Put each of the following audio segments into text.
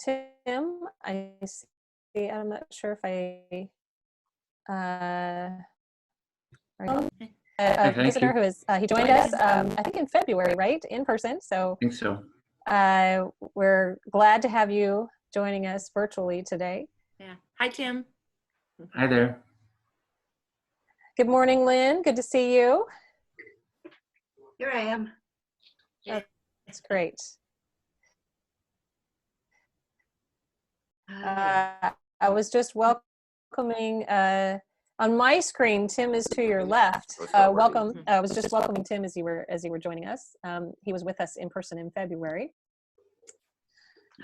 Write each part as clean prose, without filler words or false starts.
Tim, I see. I'm not sure if I a Thank visitor you. who is he joined us I think in February, right, in person. So I think so. we're glad to have you joining us virtually today. Yeah. Hi, Tim. Hi there. Good morning, Lynn. Good to see you. Here I am. Oh, that's great. I was just welcoming on my screen. Tim is to your left. Welcome. I was just welcoming Tim as you were joining us. He was with us in person in February.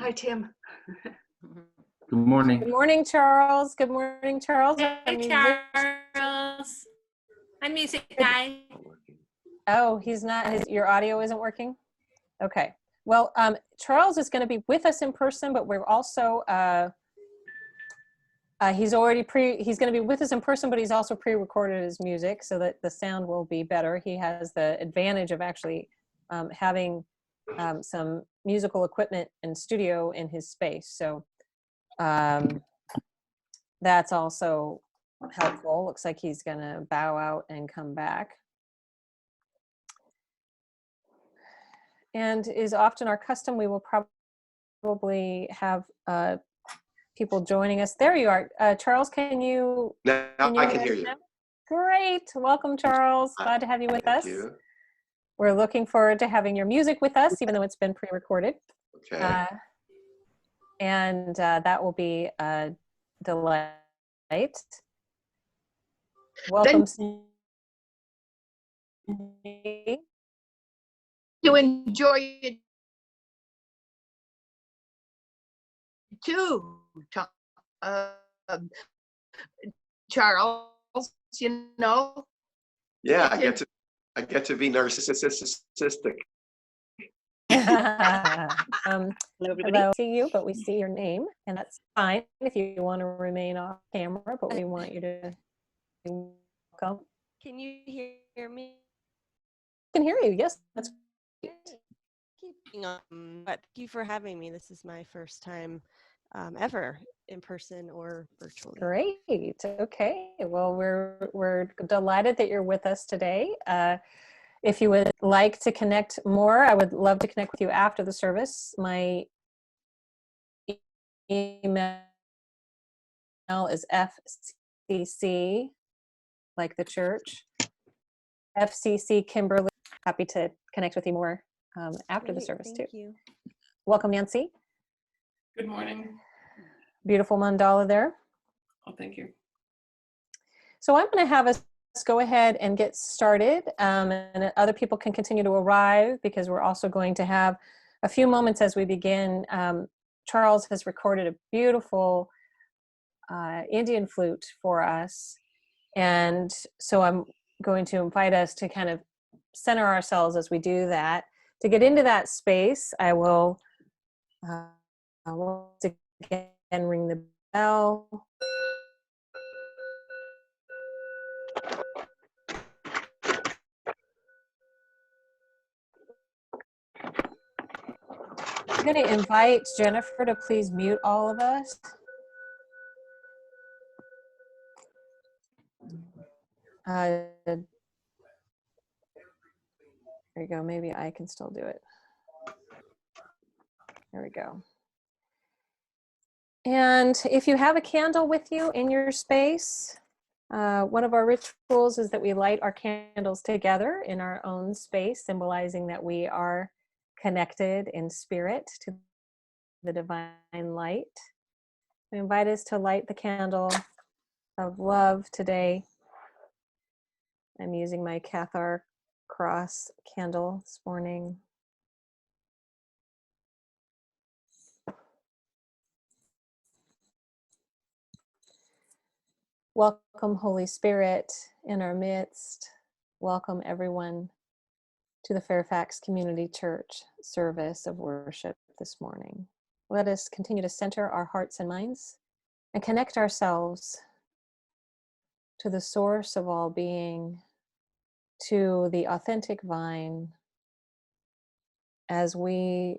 Hi, Tim. Good morning. Good morning, Charles. Good morning, Charles. Hey, Charles. I'm music guy. Oh, he's not. Your audio isn't working? Okay. Well, Charles is going to be with us in person, but we're also, he's going to be with us in person, but he's also pre-recorded his music so that the sound will be better. He has the advantage of actually having some musical equipment and studio in his space. So that's also helpful. Looks like he's going to bow out and come back. And is often our custom, we will probably have people joining us. There you are. Charles, can you I can hear you. Great. Welcome, Charles. Glad to have you with us. Thank you. We're looking forward to having your music with us, even though it's been pre-recorded. Okay. And that will be a delight. Welcome. You enjoy it too, Charles. You know. Yeah, I get to be narcissistic. Hello, see you, but we see your name, and that's fine if you want to remain off camera, but we want you to welcome. Can you hear me? I can hear you. Yes, that's great. But thank you for having me. This is my first time ever in person or virtually. Great. Okay. Well, we're delighted that you're with us today. If you would like to connect more, I would love to connect with you after the service. My email is FCC, like the church, FCC Kimberly. Happy to connect with you more after the service too. Thank you. Welcome, Nancy. Good morning. Beautiful mandala there. Oh, thank you. So I'm going to have us go ahead and get started, and other people can continue to arrive because we're also going to have a few moments as we begin. Charles has recorded a beautiful Indian flute for us, and so I'm going to invite us to kind of center ourselves as we do that. To get into that space, I will once again ring the bell. I'm going to invite Jennifer to please mute all of us. There you go. Maybe I can still do it. There we go. And if you have a candle with you in your space, one of our rituals is that we light our candles together in our own space, symbolizing that we are connected in spirit to the divine light. We invite us to light the candle of love today. I'm using my Cathar cross candle this morning. Welcome, Holy Spirit, in our midst. Welcome, everyone, to the Fairfax Community Church service of worship this morning. Let us continue to center our hearts and minds and connect ourselves to the source of all being, to the authentic vine, as we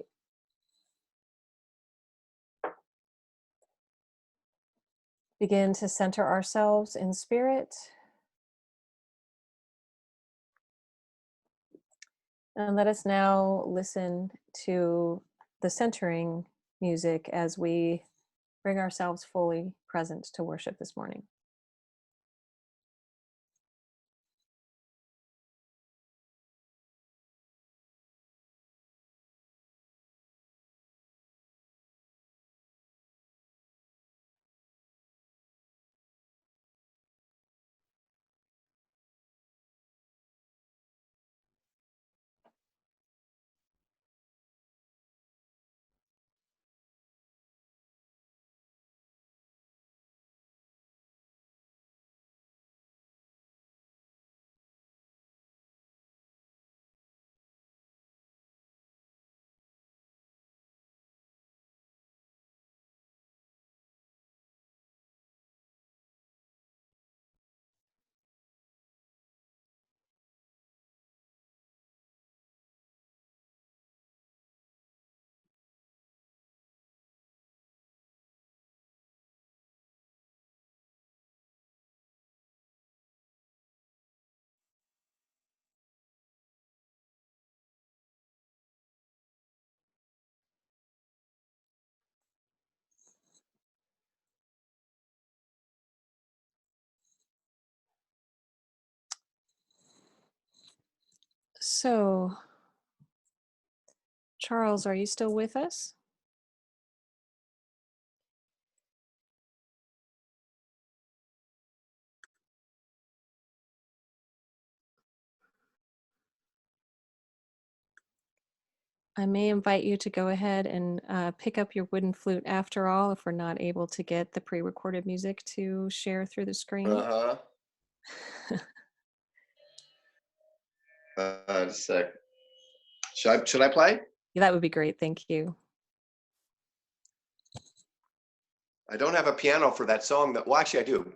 begin to center ourselves in spirit, and let us now listen to the centering music as we bring ourselves fully present to worship this morning. So, Charles, are you still with us? I may invite you to go ahead and pick up your wooden flute after all, if we're not able to get the pre-recorded music to share through the screen. Uh-huh. Just a sec. Should I play? Yeah, that would be great. Thank you. I don't have a piano for that song. Well, actually, I do.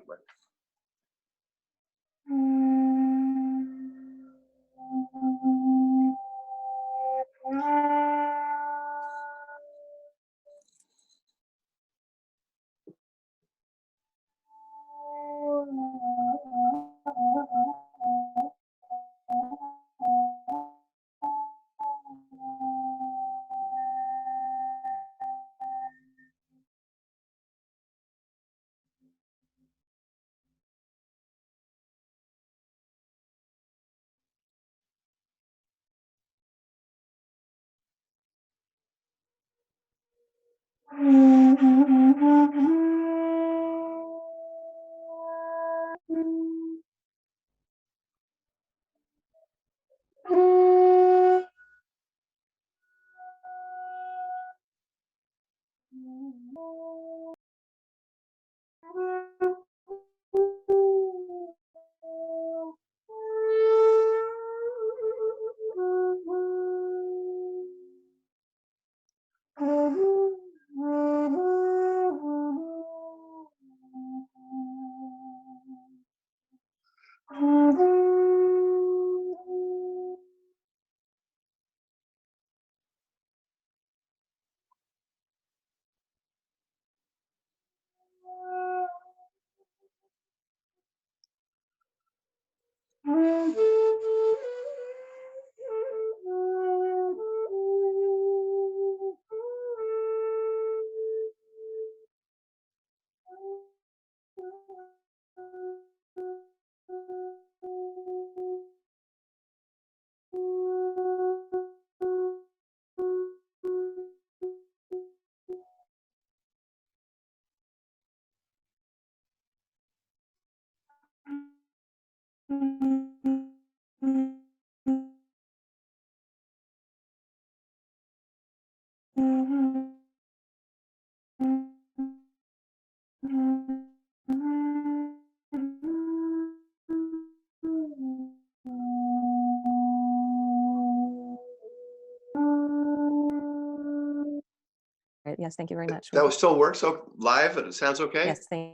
Right. Yes, thank you very much. That will still work. So live, it sounds okay. Yes, thank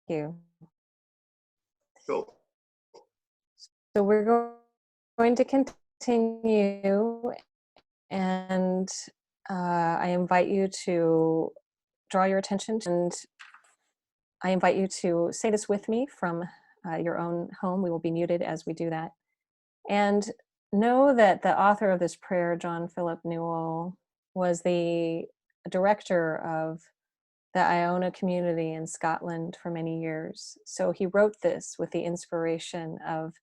you. Cool. So we're going to continue continue, and I invite you to draw your attention, and I invite you to say this with me from your own home. We will be muted as we do that. And know that the author of this prayer, John Philip Newell, was the director of the Iona community in Scotland for many years. So he wrote this with the inspiration of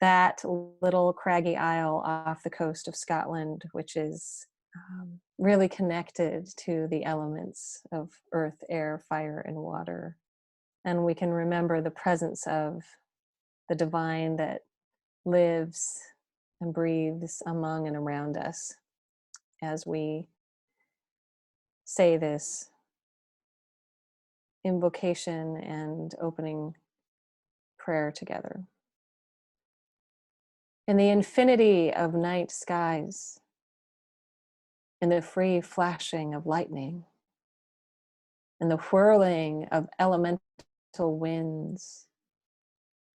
that little craggy isle off the coast of Scotland, which is really connected to the elements of earth, air, fire, and water. And we can remember the presence of the divine that lives and breathes among and around us as we say this invocation and opening prayer together. In the infinity of night skies, in the free flashing of lightning, in the whirling of elemental winds,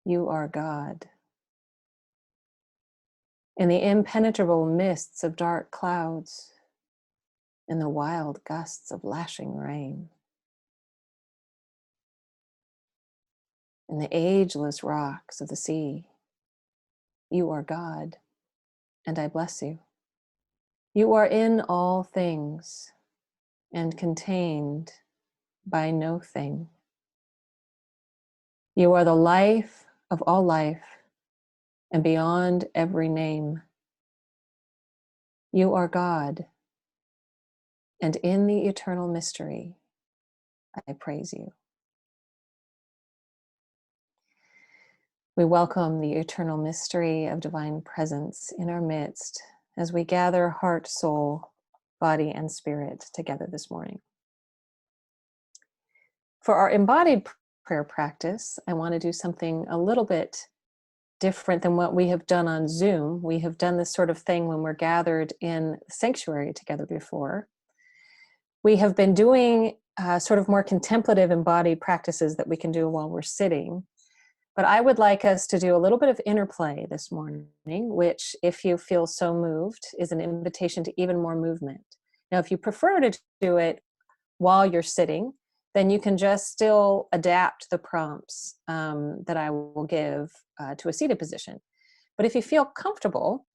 you are God. In the impenetrable mists of dark clouds, in the wild gusts of lashing rain, in the ageless rocks of the sea, you are God, and I bless you. You are in all things and contained by no thing. You are the life of all life and beyond every name. You are God, and in the eternal mystery, I praise you. We welcome the eternal mystery of divine presence in our midst as we gather heart, soul, body, and spirit together this morning. For our embodied prayer practice, I want to do something a little bit different than what we have done on Zoom. We have done this sort of thing when we're gathered in sanctuary together before. We have been doing sort of more contemplative embodied practices that we can do while we're sitting. But I would like us to do a little bit of interplay this morning, which, if you feel so moved, is an invitation to even more movement. Now, if you prefer to do it while you're sitting, then you can just still adapt the prompts that I will give to a seated position. But if you feel comfortable,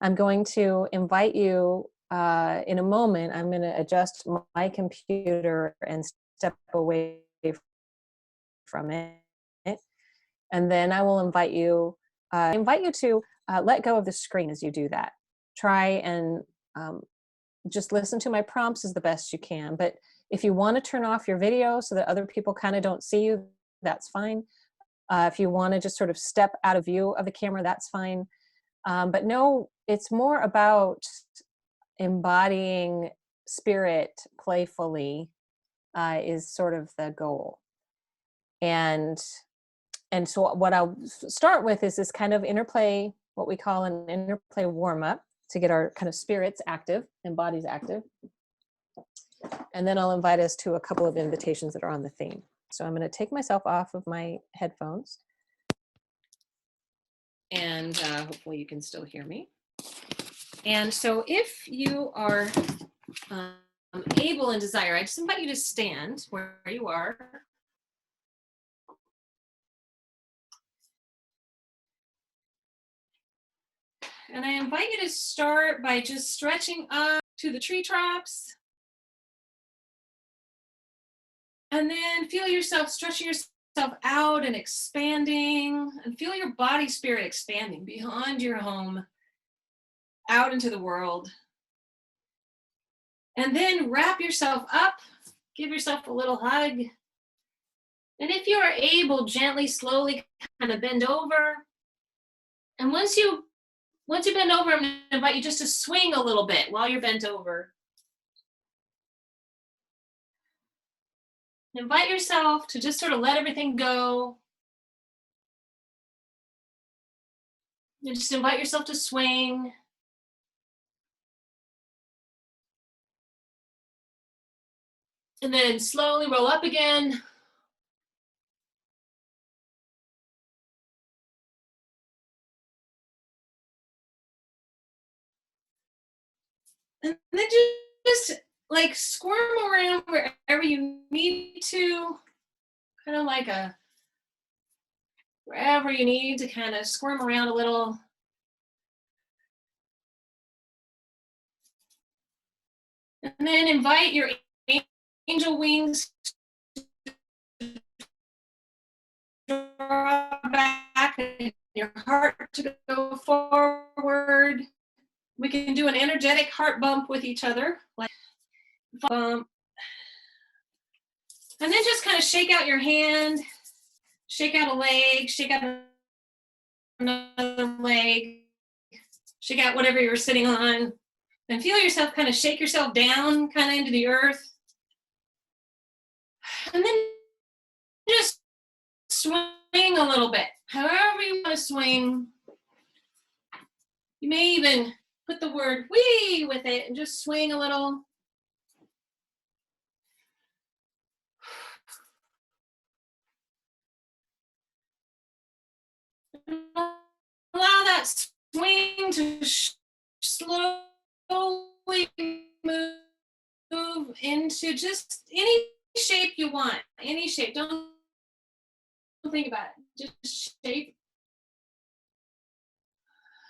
I'm going to invite you in a moment. I'm going to adjust my computer and step away from it. And then I will invite you to let go of the screen as you do that. Try and just listen to my prompts as the best you can. But if you want to turn off your video so that other people kind of don't see you, that's fine. If you want to just sort of step out of view of the camera, that's fine. But no, it's more about embodying spirit playfully is sort of the goal. And so what I'll start with is this kind of interplay, what we call an interplay warm-up, to get our kind of spirits active and bodies active. And then I'll invite us to a couple of invitations that are on the theme. So I'm going to take myself off of my headphones. And hopefully you can still hear me. And so if you are able and desire, I just invite you to stand where you are. And I invite you to start by just stretching up to the tree tops. And then feel yourself stretching yourself out and expanding, and feel your body spirit expanding beyond your home, out into the world. And then wrap yourself up, give yourself a little hug. And if you are able, gently, slowly kind of bend over. And once you bend over, I'm going to invite you just to swing a little bit while you're bent over. Invite yourself to just sort of let everything go. And just invite yourself to swing. And then slowly roll up again. And then just like squirm around wherever you need to, kind of like wherever you need to kind of squirm around a little. And then invite your angel wings to draw back and your heart to go forward. We can do an energetic heart bump with each other, like bump. And then just kind of shake out your hand, shake out a leg, shake out another leg, shake out whatever you're sitting on, and feel yourself kind of shake yourself down kind of into the earth. And then just swing a little bit, however you want to swing. You may even put the word "wee" with it and just swing a little. Allow that swing to slowly move into just any shape you want, any shape. Don't think about it, just shape.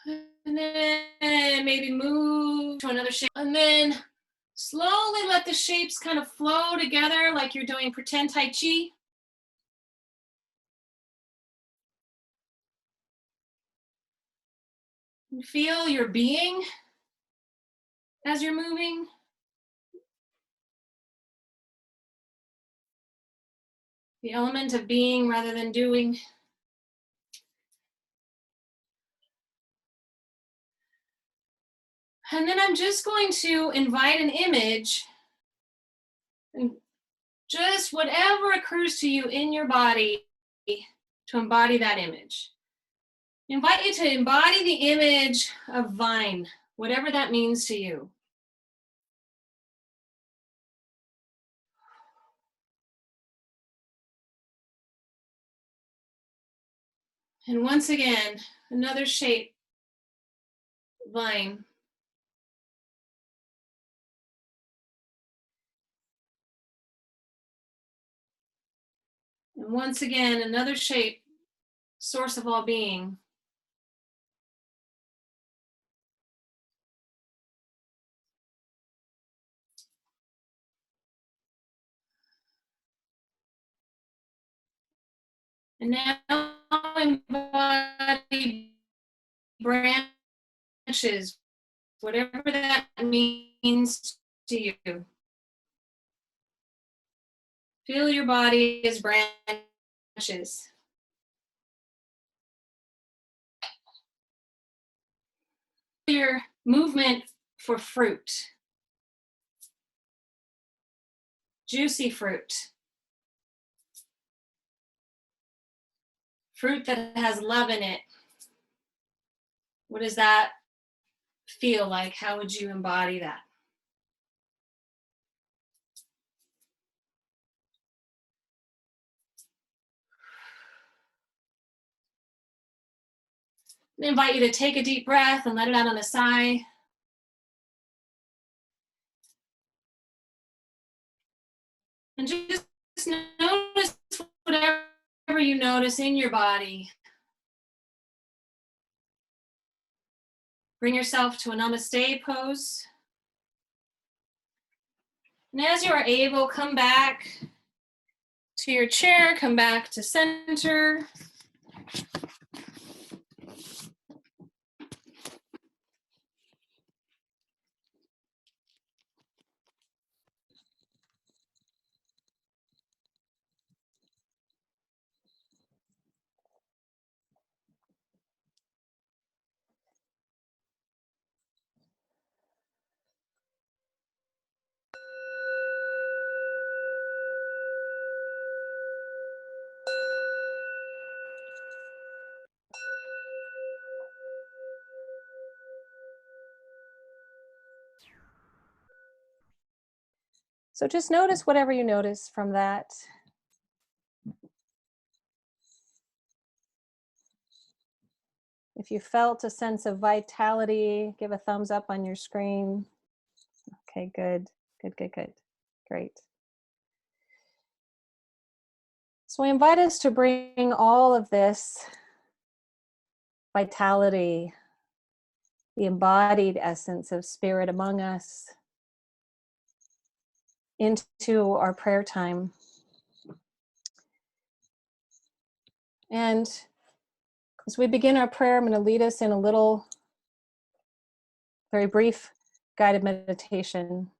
And then maybe move to another shape. And then slowly let the shapes kind of flow together like you're doing pretend Tai Chi. Feel your being as you're moving. The element of being rather than doing. And then I'm just going to invite an image, and just whatever occurs to you in your body to embody that image. I invite you to embody the image of vine, whatever that means to you. And once again, another shape, vine. And once again, another shape, source of all being. And now embody branches, whatever that means to you. Feel your body as branches. Your movement for fruit. Juicy fruit. Fruit that has love in it. What does that feel like? How would you embody that? I invite you to take a deep breath and let it out on a sigh. And just notice whatever you notice in your body. Bring yourself to a namaste pose. And as you are able, come back to your chair, come back to center. So just notice whatever you notice from that. If you felt a sense of vitality, give a thumbs up on your screen. Okay, good. Good, good, good. Great. So I invite us to bring all of this vitality, the embodied essence of spirit among us, into our prayer time. And as we begin our prayer, I'm going to lead us in a little, very brief guided meditation.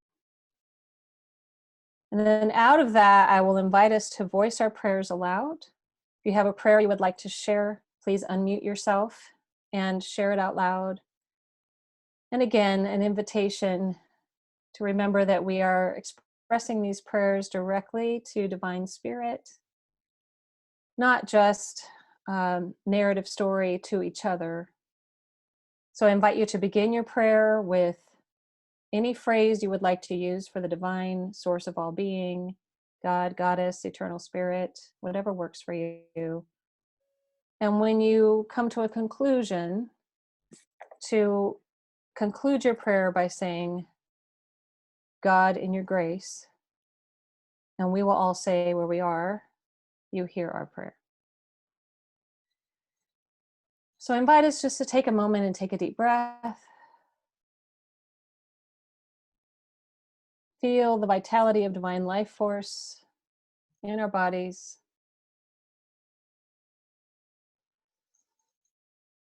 And then out of that, I will invite us to voice our prayers aloud. If you have a prayer you would like to share, please unmute yourself and share it out loud. And again, an invitation to remember that we are expressing these prayers directly to Divine Spirit, not just narrative story to each other. So I invite you to begin your prayer with any phrase you would like to use for the divine source of all being, God, Goddess, Eternal Spirit, whatever works for you. And when you come to a conclusion, to conclude your prayer by saying, God, in your grace, and we will all say where we are, you hear our prayer. So I invite us just to take a moment and take a deep breath. Feel the vitality of divine life force in our bodies.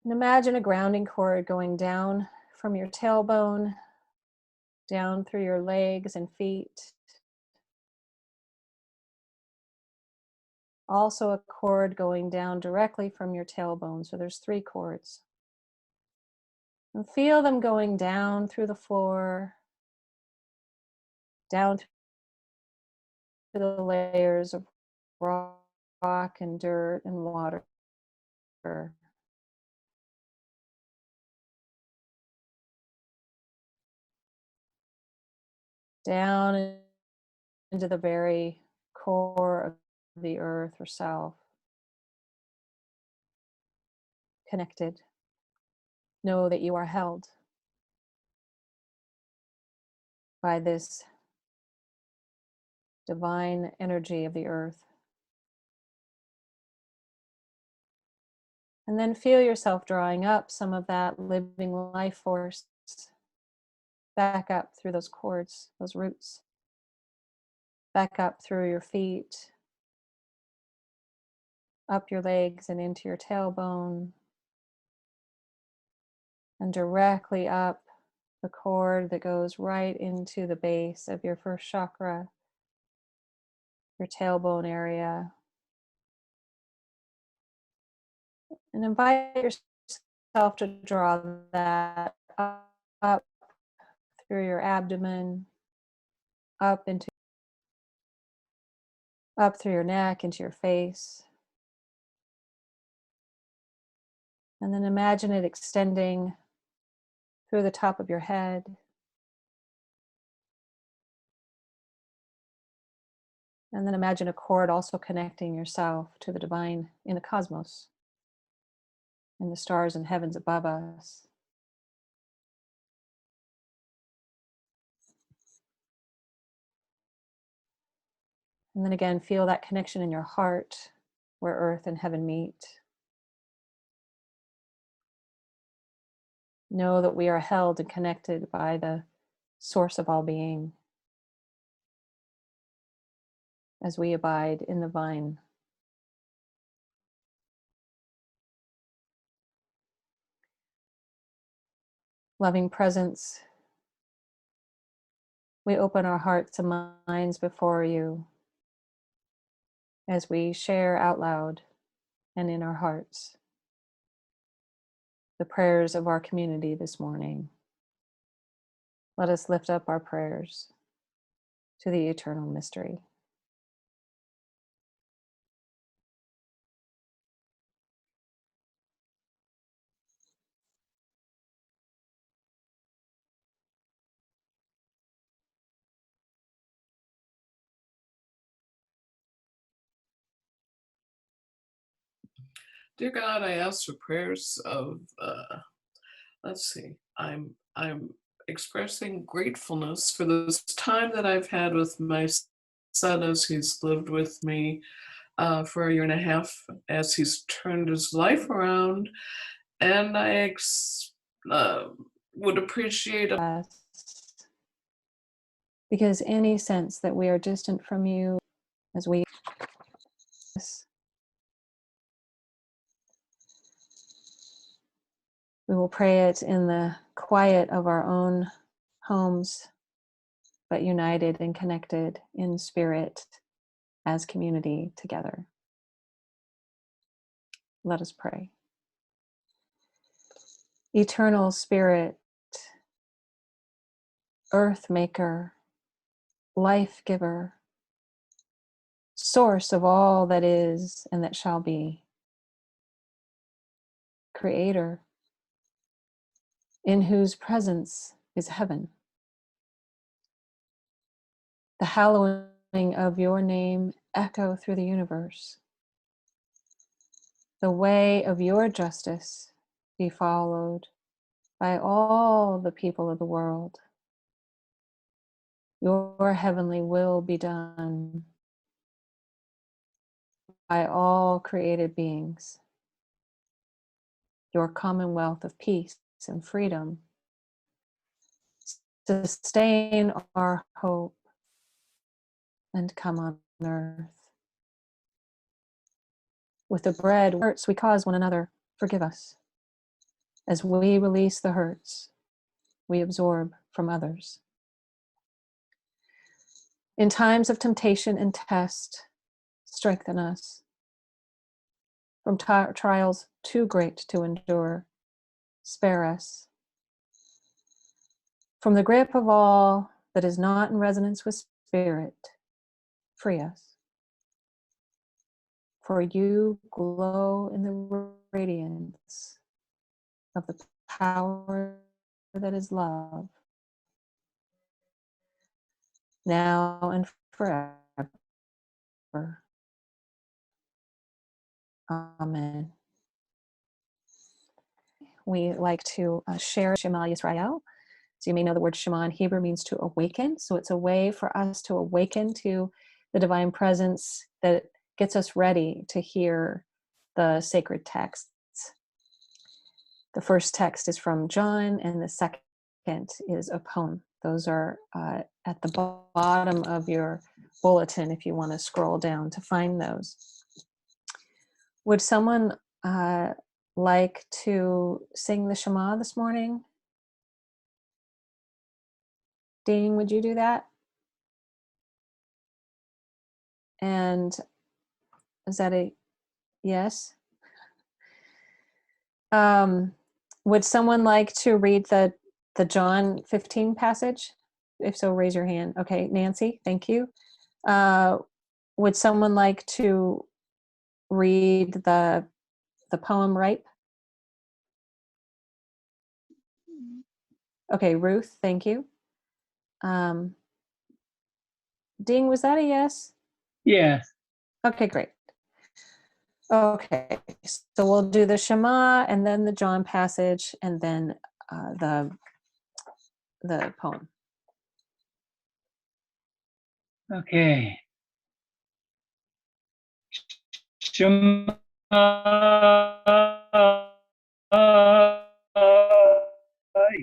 And imagine a grounding cord going down from your tailbone, down through your legs and feet. Also a cord going down directly from your tailbone. So there's 3 cords. And feel them going down through the floor, down through the layers of rock and dirt and water. Down into the very core of the earth or self. Connected. Know that you are held by this divine energy of the earth. And then feel yourself drawing up some of that living life force back up through those cords, those roots, back up through your feet, up your legs and into your tailbone, and directly up the cord that goes right into the base of your first chakra, your tailbone area. And invite yourself to draw that up through your abdomen, up through your neck, into your face. And then imagine it extending through the top of your head. And then imagine a cord also connecting yourself to the divine in the cosmos, in the stars and heavens above us. And then again, feel that connection in your heart where earth and heaven meet. Know that we are held and connected by the source of all being as we abide in the vine. Loving presence, we open our hearts and minds before you as we share out loud and in our hearts the prayers of our community this morning. Let us lift up our prayers to the eternal mystery. Dear God, I ask for prayers of let's see. I'm expressing gratefulness for this time that I've had with my son as he's lived with me for a year and a half as he's turned his life around. And I uh, would appreciate us, because any sense that we are distant from you as we will pray it in the quiet of our own homes, but united and connected in spirit as community together. Let us pray. Eternal Spirit, Earth Maker, Life Giver, Source of all that is and that shall be, Creator, in whose presence is heaven. The hallowing of your name echo through the universe. The way of your justice be followed by all the people of the world. Your heavenly will be done by all created beings. Your commonwealth of peace and freedom sustain our hope and come on earth. With the bread hurts we cause one another, forgive us. As we release the hurts we absorb from others. In times of temptation and test, strengthen us. From trials too great to endure, spare us. From the grip of all that is not in resonance with spirit, free us. For you glow in the radiance of the power that is love, now and forever. Amen. We like to share Shema Yisrael. So you may know the word Shema in Hebrew means to awaken. So it's a way for us to awaken to the divine presence that gets us ready to hear the sacred texts. The first text is from John, and the second is a poem. Those are at the bottom of your bulletin if you want to scroll down to find those. Would someone like to sing the Shema this morning? Dean, would you do that? And is that a yes? Would someone like to read the John 15 passage? If so, raise your hand. Okay, Nancy, thank you. Would someone like to read the poem Ripe? Okay, Ruth, thank you. Ding, was that a yes? Yeah. Okay, great. Okay, so we'll do the Shema and then the John passage and then the poem. Okay. Shema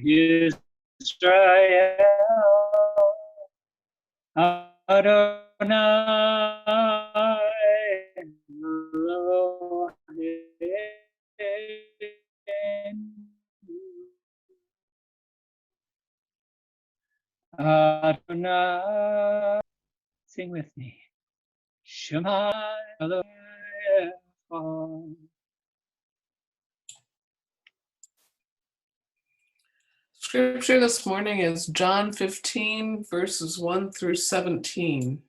Yisrael Adonai Adonai. Sing with me. Shema Elohim. Scripture this morning is John 15, verses 1 through 17.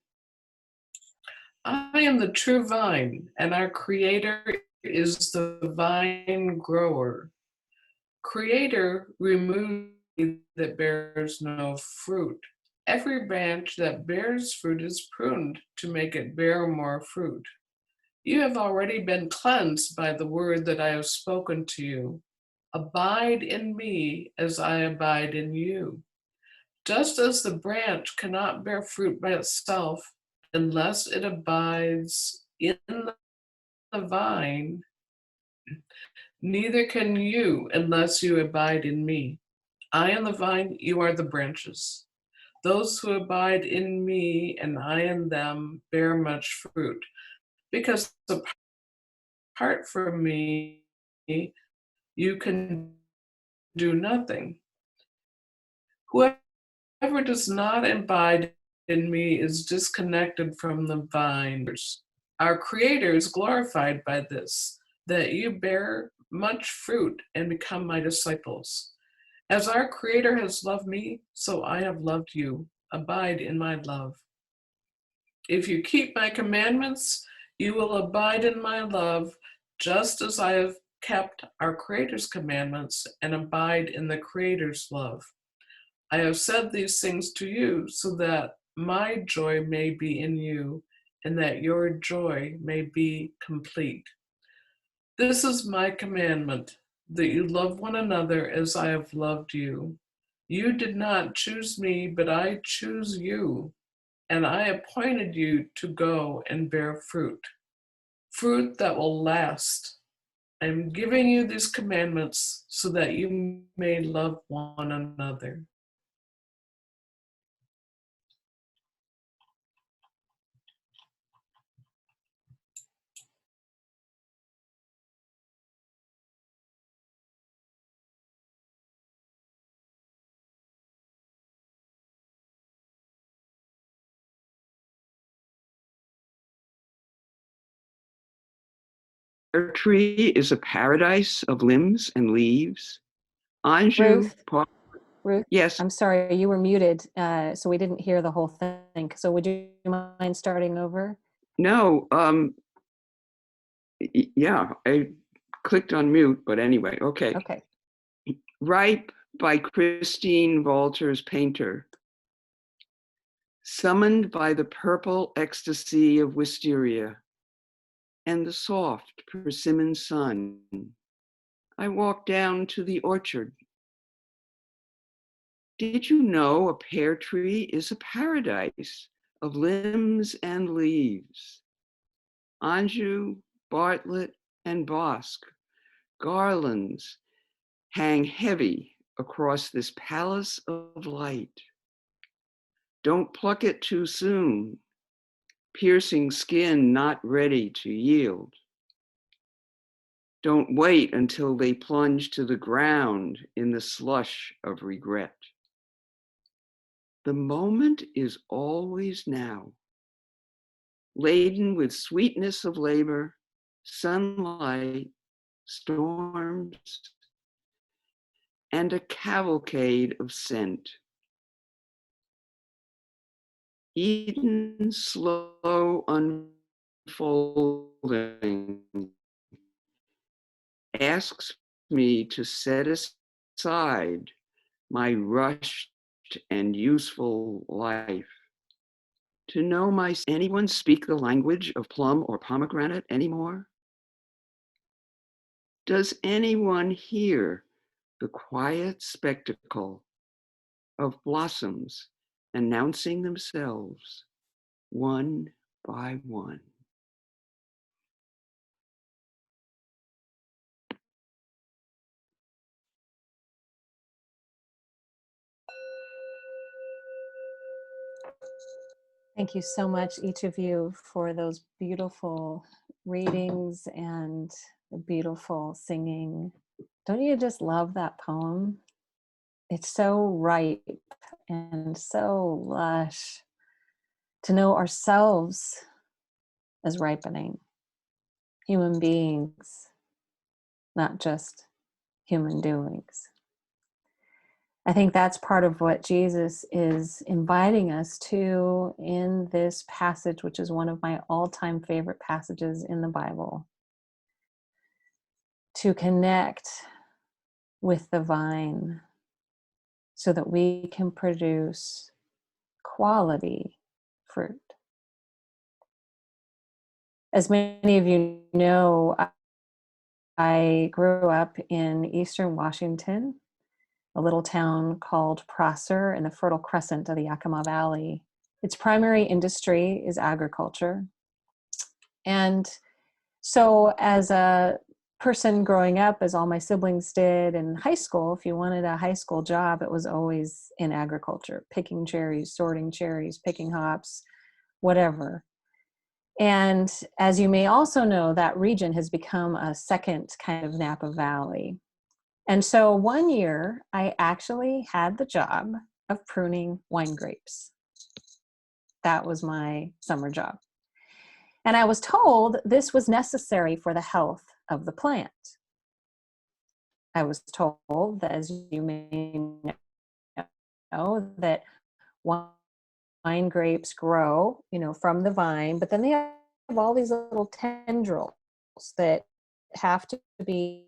I am the true vine, and our Creator is the vine grower. Creator removes that bears no fruit. Every branch that bears fruit is pruned to make it bear more fruit. You have already been cleansed by the word that I have spoken to you. Abide in me as I abide in you. Just as the branch cannot bear fruit by itself unless it abides in the vine, neither can you unless you abide in me. I am the vine, you are the branches. Those who abide in me and I in them bear much fruit, because apart from me, you can do nothing. Whoever does not abide in me is disconnected from the vine. Our Creator is glorified by this, that you bear much fruit and become my disciples. As our Creator has loved me, so I have loved you. Abide in my love. If you keep my commandments, you will abide in my love, just as I have kept our Creator's commandments and abide in the Creator's love. I have said these things to you so that my joy may be in you and that your joy may be complete. This is my commandment, that you love one another as I have loved you. You did not choose me, but I choose you, and I appointed you to go and bear fruit, fruit that will last. I am giving you these commandments so that you may love one another. Our tree is a paradise of limbs and leaves. Anjou, Ruth, Ruth, yes, I'm sorry, you were muted, so we didn't hear the whole thing. So would you mind starting over? no, yeah, I clicked on mute, but anyway, okay. Okay. Ripe by Christine Walters Painter. Summoned by the purple ecstasy of wisteria and the soft persimmon sun, I walked down to the orchard. Did you know a pear tree is a paradise of limbs and leaves? Anjou, Bartlett, and Bosque, garlands hang heavy across this palace of light. Don't pluck it too soon, piercing skin not ready to yield. Don't wait until they plunge to the ground in the slush of regret. The moment is always now, laden with sweetness of labor, sunlight, storms, and a cavalcade of scent. Eden's slow unfolding asks me to set aside my rushed and useful life. To know anyone speak the language of plum or pomegranate anymore? Does anyone hear the quiet spectacle of blossoms announcing themselves one by one? Thank you so much, each of you, for those beautiful readings and the beautiful singing. Don't you just love that poem? It's so ripe and so lush to know ourselves as ripening human beings, not just human doings. I think that's part of what Jesus is inviting us to in this passage, which is one of my all-time favorite passages in the Bible. To connect with the vine so that we can produce quality fruit. As many of you know, I grew up in Eastern Washington, a little town called Prosser in the Fertile Crescent of the Yakima Valley. Its primary industry is agriculture. And so as a person growing up, as all my siblings did in high school, if you wanted a high school job, it was always in agriculture, picking cherries, sorting cherries, picking hops, whatever. And as you may also know, that region has become a second kind of Napa Valley. And so one year, I actually had the job of pruning wine grapes. That was my summer job. And I was told this was necessary for the health of the plant. I was told that, as you may know, that wine grapes grow, from the vine, but then they have all these little tendrils that have to be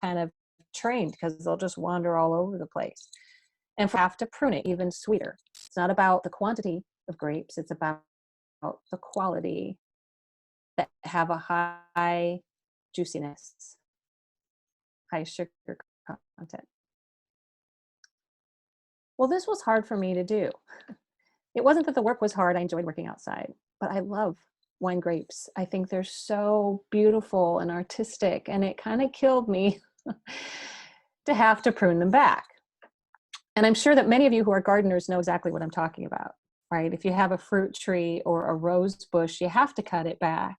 kind of trained because they'll just wander all over the place. And have to prune it even sweeter. It's not about the quantity of grapes, it's about the quality, that have a high juiciness, high sugar content. Well, this was hard for me to do. It wasn't that the work was hard. I enjoyed working outside, but I love wine grapes. I think they're so beautiful and artistic, and it kind of killed me to have to prune them back. And I'm sure that many of you who are gardeners know exactly what I'm talking about, right? If you have a fruit tree or a rose bush, you have to cut it back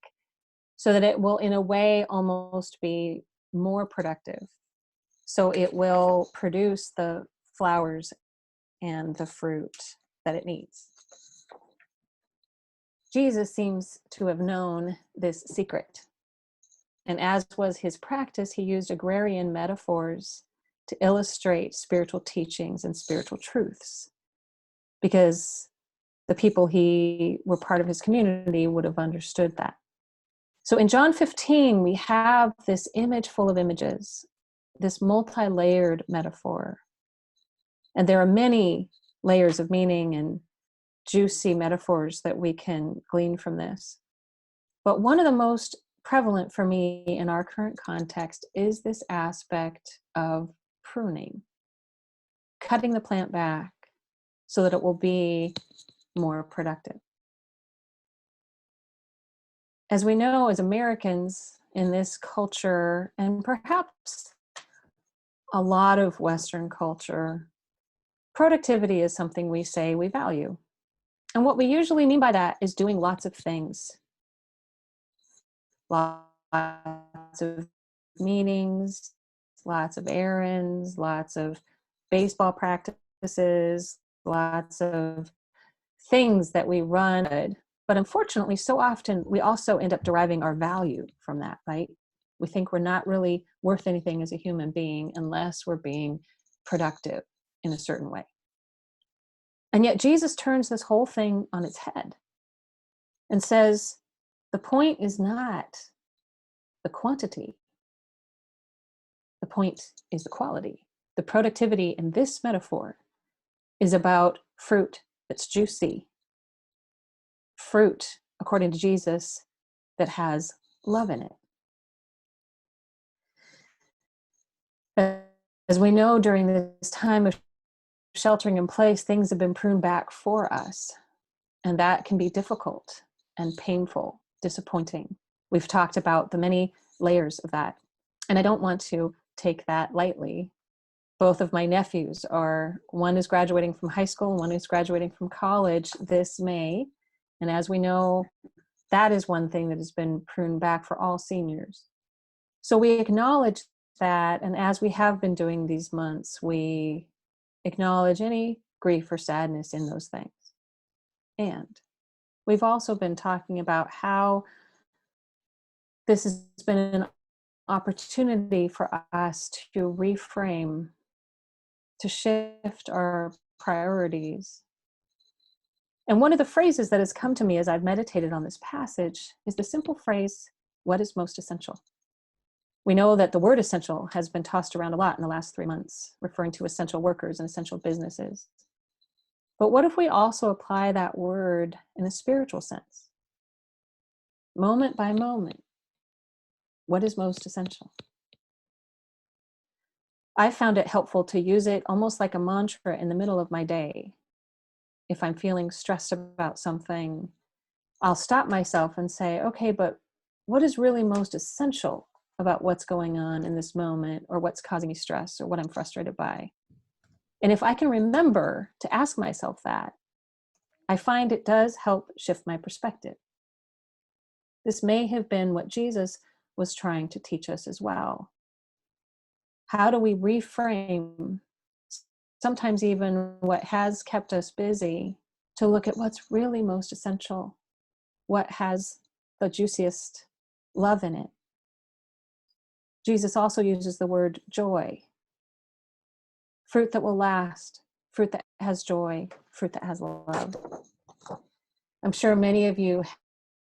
so that it will, in a way, almost be more productive. So it will produce the flowers and the fruit that it needs. Jesus seems to have known this secret. And as was his practice, he used agrarian metaphors to illustrate spiritual teachings and spiritual truths, because the people who were part of his community would have understood that. So in John 15, we have this image full of images, this multi-layered metaphor. And there are many layers of meaning and juicy metaphors that we can glean from this. But one of the most prevalent for me in our current context is this aspect of pruning, cutting the plant back so that it will be more productive. As we know, as Americans in this culture, and perhaps a lot of Western culture, productivity is something we say we value. And what we usually mean by that is doing lots of things. Lots of meetings, lots of errands, lots of baseball practices, lots of things that we run. But unfortunately, so often we also end up deriving our value from that, right? We think we're not really worth anything as a human being unless we're being productive in a certain way. And yet Jesus turns this whole thing on its head and says, the point is not the quantity. The point is the quality. The productivity in this metaphor is about fruit that's juicy, fruit, according to Jesus, that has love in it. As we know, during this time of sheltering in place, things have been pruned back for us. And that can be difficult and painful, disappointing. We've talked about the many layers of that. And I don't want to take that lightly. Both of my nephews one is graduating from high school, one is graduating from college this May. And as we know, that is one thing that has been pruned back for all seniors. So we acknowledge that, and as we have been doing these months, we acknowledge any grief or sadness in those things. And we've also been talking about how this has been an opportunity for us to reframe, to shift our priorities. And one of the phrases that has come to me as I've meditated on this passage is the simple phrase, what is most essential? We know that the word essential has been tossed around a lot in the last 3 months, referring to essential workers and essential businesses. But what if we also apply that word in a spiritual sense? Moment by moment, What is most essential? I found it helpful to use it almost like a mantra in the middle of my day. If I'm feeling stressed about something, I'll stop myself and say, okay, but what is really most essential about what's going on in this moment, or what's causing me stress, or what I'm frustrated by? And if I can remember to ask myself that, I find it does help shift my perspective. This may have been what Jesus was trying to teach us as well. How do we reframe sometimes even what has kept us busy to look at what's really most essential, what has the juiciest love in it? Jesus also uses the word joy. Fruit that will last, fruit that has joy, fruit that has love. I'm sure many of you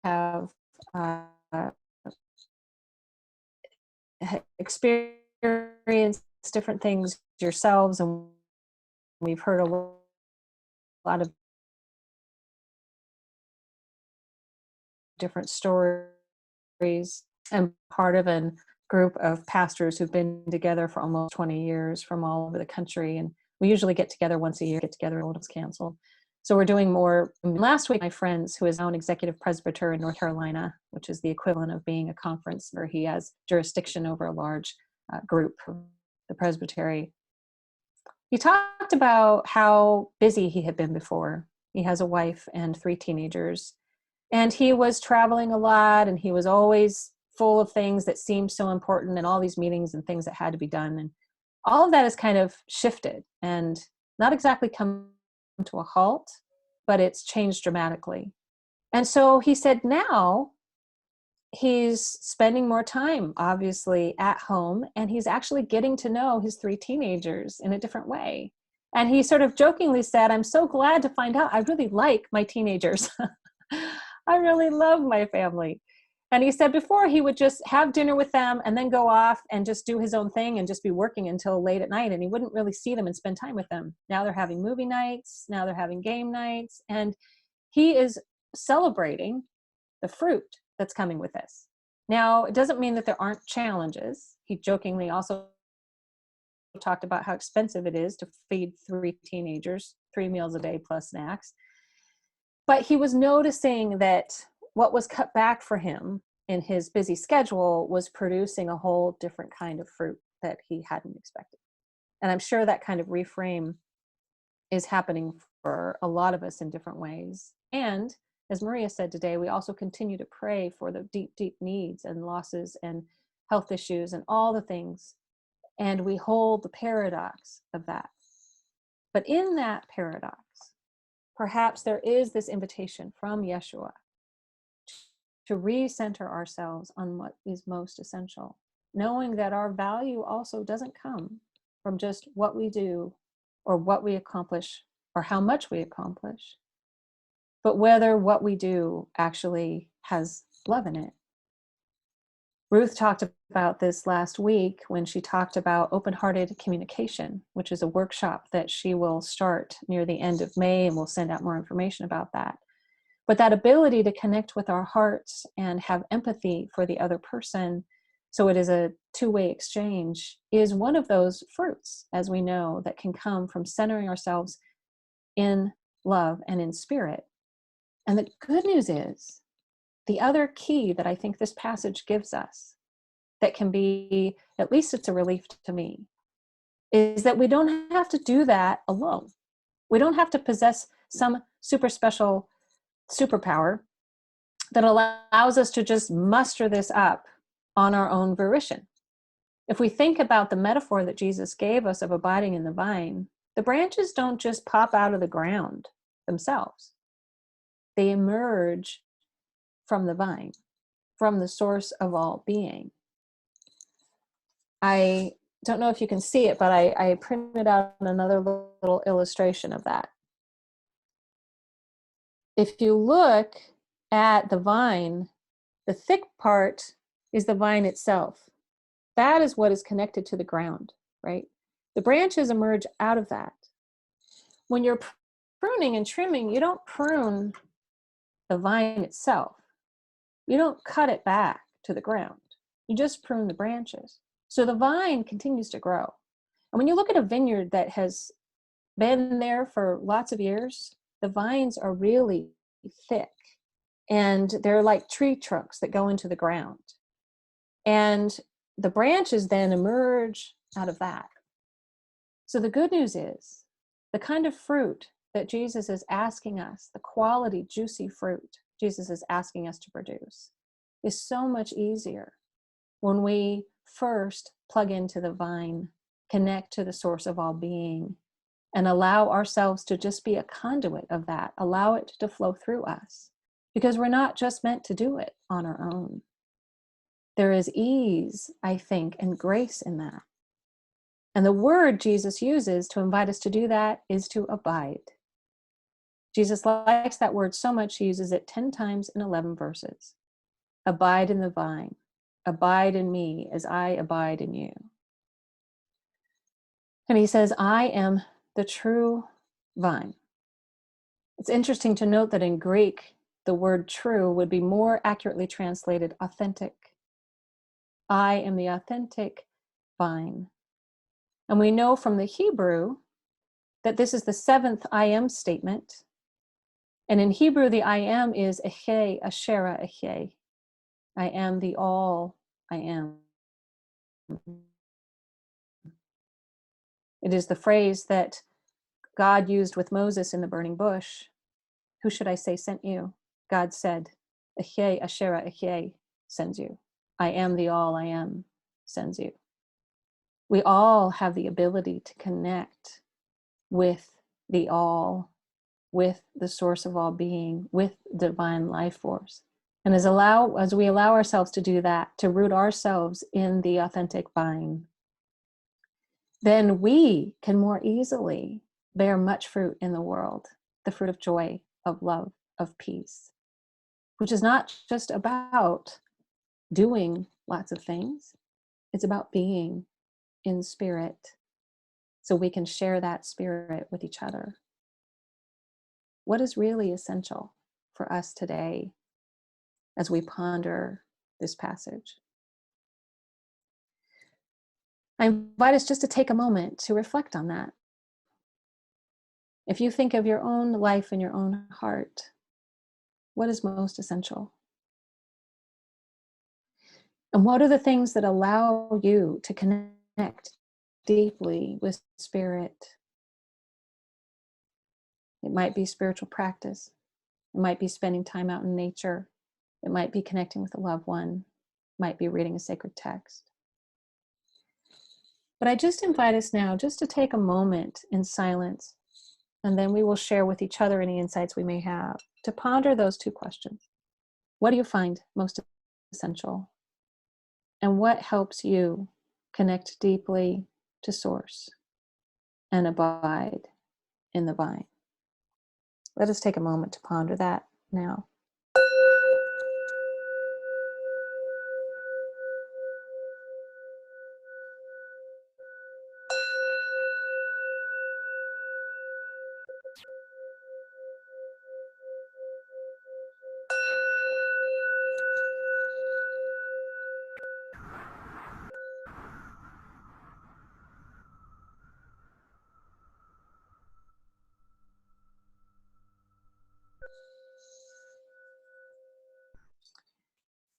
have experienced different things yourselves, and we've heard a lot of different stories, and part of a group of pastors who've been together for almost 20 years from all over the country. And we usually get together once a year, get together, and it was canceled. So we're doing more. Last week, my friends, who is now an executive presbyter in North Carolina, which is the equivalent of being a conference where he has jurisdiction over a large group, the presbytery, he talked about how busy he had been before. He has a wife and 3 teenagers, and he was traveling a lot, and he was always full of things that seemed so important, and all these meetings and things that had to be done. And all of that has kind of shifted and not exactly come to a halt, but it's changed dramatically. And so he said now he's spending more time, obviously, at home, and he's actually getting to know his 3 teenagers in a different way. And he sort of jokingly said, I'm so glad to find out I really like my teenagers. I really love my family. And he said before he would just have dinner with them and then go off and just do his own thing and just be working until late at night, and he wouldn't really see them and spend time with them. Now they're having movie nights, now they're having game nights, and he is celebrating the fruit that's coming with this. Now, it doesn't mean that there aren't challenges. He jokingly also talked about how expensive it is to feed 3 teenagers, 3 meals a day plus snacks. But he was noticing that what was cut back for him in his busy schedule was producing a whole different kind of fruit that he hadn't expected. And I'm sure that kind of reframe is happening for a lot of us in different ways. And as Maria said today, we also continue to pray for the deep, deep needs and losses and health issues and all the things. And we hold the paradox of that. But in that paradox, perhaps there is this invitation from Yeshua to recenter ourselves on what is most essential, knowing that our value also doesn't come from just what we do or what we accomplish or how much we accomplish, but whether what we do actually has love in it. Ruth talked about this last week when she talked about open-hearted communication, which is a workshop that she will start near the end of May, and we'll send out more information about that. But that ability to connect with our hearts and have empathy for the other person, so it is a two-way exchange, is one of those fruits, as we know, that can come from centering ourselves in love and in spirit. And the good news is, the other key that I think this passage gives us, that can be, at least it's a relief to me, is that we don't have to do that alone. We don't have to possess some super special superpower that allows us to just muster this up on our own volition. If we think about the metaphor that Jesus gave us of abiding in the vine, the branches don't just pop out of the ground themselves. They emerge from the vine, from the source of all being. I don't know if you can see it, but I printed out another little illustration of that. If you look at the vine, the thick part is the vine itself. That is what is connected to the ground, right? The branches emerge out of that. When you're pruning and trimming, you don't prune the vine itself. You don't cut it back to the ground. You just prune the branches. So the vine continues to grow. And when you look at a vineyard that has been there for lots of years, the vines are really thick and they're like tree trunks that go into the ground. And the branches then emerge out of that. So the good news is the kind of fruit that Jesus is asking us, the quality, juicy fruit Jesus is asking us to produce, is so much easier when we first plug into the vine, connect to the source of all being, and allow ourselves to just be a conduit of that, allow it to flow through us, because we're not just meant to do it on our own. There is ease, I think, and grace in that. And the word Jesus uses to invite us to do that is to abide. Jesus likes that word so much, he uses it 10 times in 11 verses. Abide in the vine. Abide in me as I abide in you. And he says, I am the true vine. It's interesting to note that in Greek, the word true would be more accurately translated authentic. I am the authentic vine. And we know from the Hebrew that this is the 7th I am statement. And in Hebrew, the I am is eche, ashera, eche. I am the all I am. It is the phrase that God used with Moses in the burning bush. Who should I say sent you? God said, eche, ashera, eche sends you. I am the all I am sends you. We all have the ability to connect with the all, with the source of all being, with divine life force. And as we allow ourselves to do that, to root ourselves in the authentic vine, then we can more easily bear much fruit in the world, the fruit of joy, of love, of peace, which is not just about doing lots of things. It's about being in spirit so we can share that spirit with each other. What is really essential for us today as we ponder this passage? I invite us just to take a moment to reflect on that. If you think of your own life and your own heart, what is most essential? And what are the things that allow you to connect deeply with spirit? It might be spiritual practice. It might be spending time out in nature. It might be connecting with a loved one. It might be reading a sacred text. But I just invite us now just to take a moment in silence, and then we will share with each other any insights we may have, to ponder those two questions. What do you find most essential? And what helps you connect deeply to source and abide in the vine? Let us take a moment to ponder that now.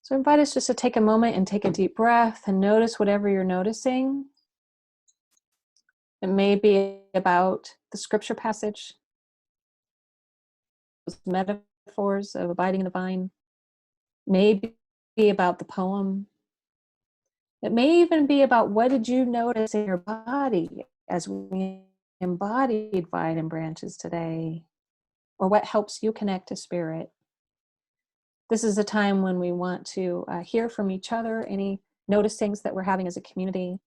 So I invite us just to take a moment and take a deep breath and notice whatever you're noticing. It may be about the scripture passage, those metaphors of abiding in the vine. Maybe about the poem. It may even be about what did you notice in your body as we embodied vine and branches today, or what helps you connect to spirit. This is a time when we want to hear from each other, any noticings that we're having as a community.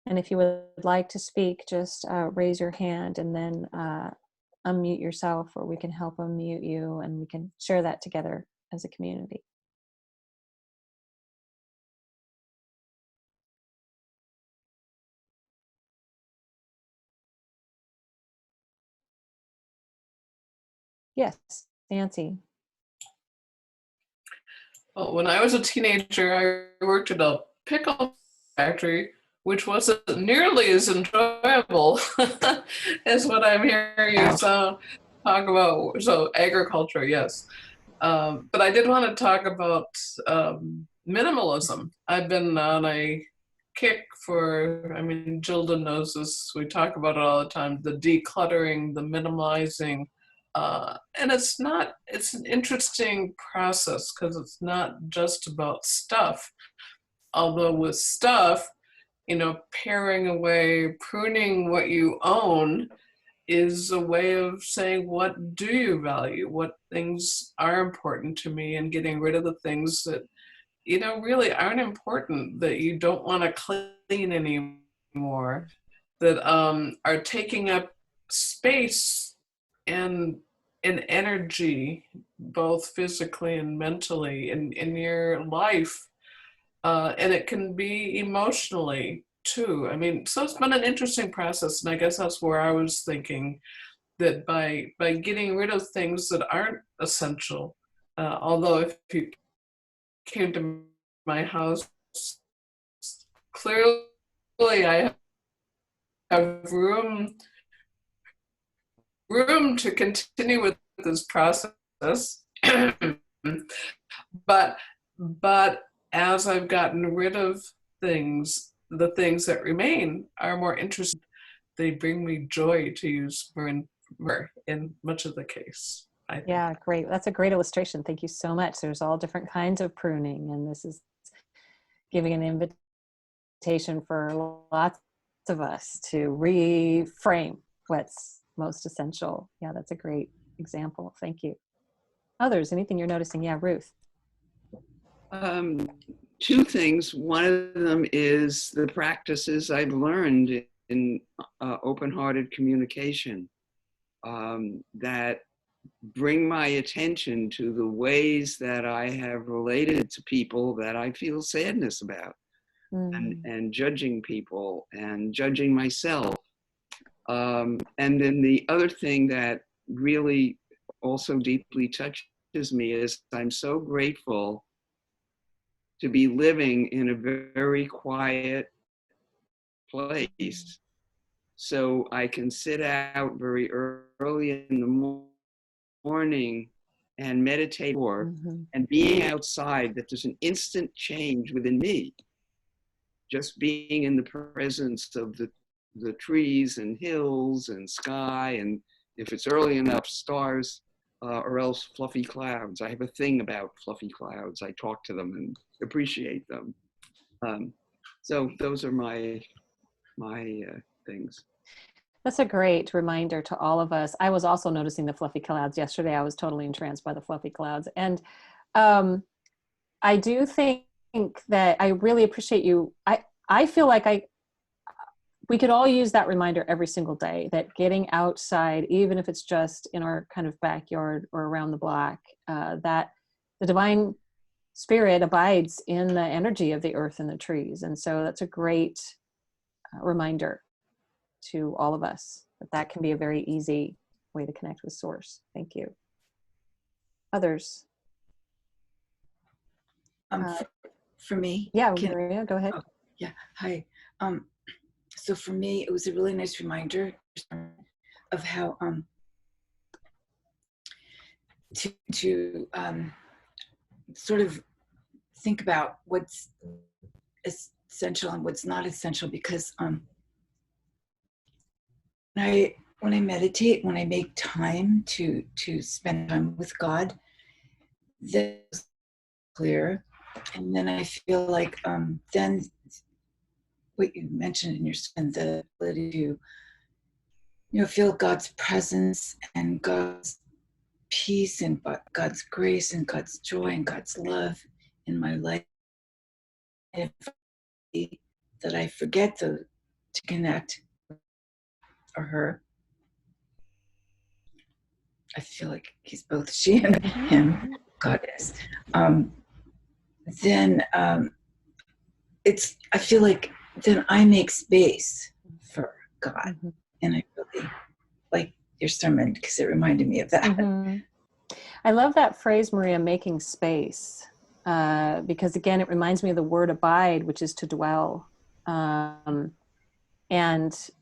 And if you would like to speak, just raise your hand and then unmute yourself, or we can help unmute you and we can share that together as a community. Yes, Nancy. Well, when I was a teenager, I worked at a pickle factory, which wasn't nearly as enjoyable as what I'm hearing you talk about. So agriculture, yes. But I did want to talk about minimalism. I've been on a kick for, I mean, Jilda knows this, we talk about it all the time, the decluttering, the minimalizing. And it's an interesting process because it's not just about stuff. Although with stuff, paring away, pruning what you own is a way of saying, what do you value? What things are important to me, and getting rid of the things that, really aren't important, that you don't want to clean anymore, that are taking up space and energy, both physically and mentally in your life. And it can be emotionally too. I mean, so it's been an interesting process, and I guess that's where I was thinking that by getting rid of things that aren't essential, although if you came to my house, clearly I have room to continue with this process, but as I've gotten rid of things, the things that remain are more interesting. They bring me joy, to use more in much of the case. I think. Yeah, great. That's a great illustration. Thank you so much. There's all different kinds of pruning, and this is giving an invitation for lots of us to reframe what's most essential. Yeah, that's a great example. Thank you. Others, anything you're noticing? Yeah, Ruth. Two things. One of them is the practices I've learned in open-hearted communication that bring my attention to the ways that I have related to people that I feel sadness about, and judging people and judging myself. And then the other thing that really also deeply touches me is I'm so grateful to be living in a very quiet place, so I can sit out very early in the morning and meditate, and being outside, that there's an instant change within me. Just being in the presence of the trees and hills and sky, and if it's early enough, stars, or else fluffy clouds. I have a thing about fluffy clouds. I talk to them and appreciate them. So those are my things. That's a great reminder to all of us. I was also noticing the fluffy clouds yesterday. I was totally entranced by the fluffy clouds. And I do think that I really appreciate you. I feel like we could all use that reminder every single day, that getting outside, even if it's just in our kind of backyard or around the block, that the divine spirit abides in the energy of the earth and the trees. And so that's a great reminder to all of us that can be a very easy way to connect with source. Thank you. Others? For me? Yeah, Maria, go ahead. Oh, yeah, hi. So for me, it was a really nice reminder of how to sort of think about what's essential and what's not essential, because when I meditate, when I make time to spend time with God, that's clear. And then I feel like then what you mentioned in your son, the ability to feel God's presence and God's peace and God's grace and God's joy and God's love in my life. And that I forget to connect or her. I feel like he's both she and him, God is. Then I feel like then I make space for God. And I really like your sermon because it reminded me of that. I love that phrase, Maria, making space. because again, it reminds me of the word abide, which is to dwell. And